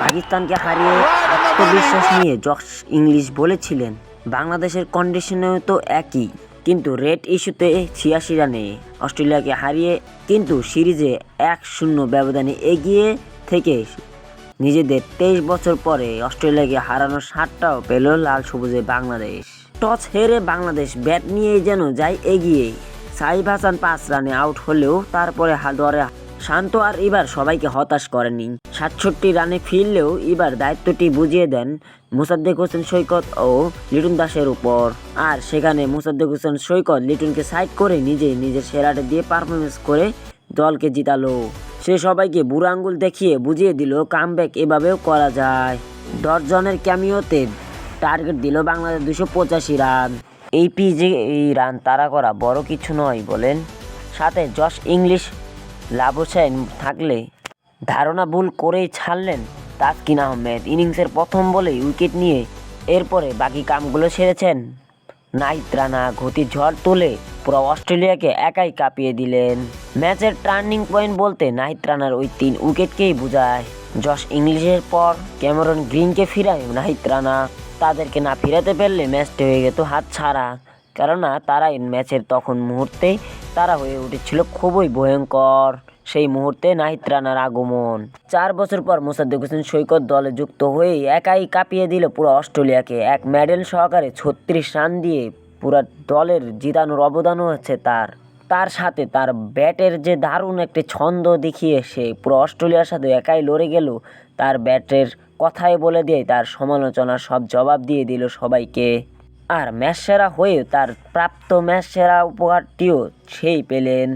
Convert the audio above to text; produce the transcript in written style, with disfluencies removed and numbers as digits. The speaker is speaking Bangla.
পাকিস্তানকে হারিয়ে আত্মবিশ্বাস নিয়ে জশ ইংলিশ বলেছিলেন, বাংলাদেশের কন্ডিশনেও তো একই, কিন্তু রেড ইস্যুতে ৮৬ রানে অস্ট্রেলিয়াকে হারিয়ে কিন্তু সিরিজে ১-০ ব্যবধানে এগিয়ে থেকে নিজেদের ২৩ বছর পরে অস্ট্রেলিয়াকে হারানোর স্বাদটাও পেল লাল সবুজে বাংলাদেশ। টস হেরে বাংলাদেশ ব্যাট নিয়েই যেন যায় এগিয়ে। সাইফ হাসান ৫ রানে আউট হলেও তারপরে দরে শান্ত আর এবার সবাইকে হতাশ করেনি। ৬৭ রানে ফিরলেও এবার দায়িত্বটি বুঝিয়ে দেন মোসাদ্দেক হোসেন সৈকত ও লিটন দাসের উপর। আর সেখানে মোসাদ্দেক হোসেন সৈকত লিটনকে সাইড করে নিজের সেরাটা দিয়ে পারফরমেন্স করে দলকে জিতালো। সে সবাইকে বুড়ো আঙ্গুল দেখিয়ে বুঝিয়ে দিল কামব্যাক এভাবেও করা যায়। ১০ জনের ক্যামিওতে টার্গেট দিল বাংলাদেশ ২৮৫ রান। এই পিচে এই রান তাড়া করা বড় কিছু নয় বলেন। সাথে জশ ইংলিশ লাভ হোসেন থাকলে ধারণা ভুল করেই ছাড়লেন তাসকিন আহমেদ। ইনিংসের প্রথম বলেই উইকেট নিয়ে এরপরে বাকি কামগুলো সেরেছেন নাহিদ রানা। গতির ঝড় তুলে পুরো অস্ট্রেলিয়াকে একাই কাঁপিয়ে দিলেন। ম্যাচের টার্নিং পয়েন্ট বলতে নাহিদ রানার ওই ৩ উইকেটকেই বোঝায়। জশ ইংলিশের পর ক্যামেরন গ্রিনকে ফিরায় নাহিদ রানা। তাদেরকে না ফিরাতে পারলে ম্যাচটা হয়ে যেত হাত ছাড়া, কেননা তারা ম্যাচের তখন মুহূর্তেই তারা হয়ে উঠেছিল খুবই ভয়ঙ্কর। সেই মুহূর্তে নাহিদ রানার আগমন। ৪ বছর পর মোসাদ্দেক হোসেন সৈকত দলে যুক্ত হয়ে একাই কাঁপিয়ে দিল পুরো অস্ট্রেলিয়াকে। এক মেডেল সহকারে ৩৬ রান দিয়ে পুরো দলের জিতানোর অবদানও আছে তার সাথে তার ব্যাটের যে দারুণ একটি ছন্দ দেখিয়ে সে পুরো অস্ট্রেলিয়ার সাথে একাই লড়ে গেল। তার ব্যাটের কথাই বলে দিয়ে তার সমালোচনার সব জবাব দিয়ে দিল সবাইকে। আর ম্যাচ সেরা হয়েও তার প্রাপ্ত ম্যাচ সেরা উপহারটিও সেই পেলেন।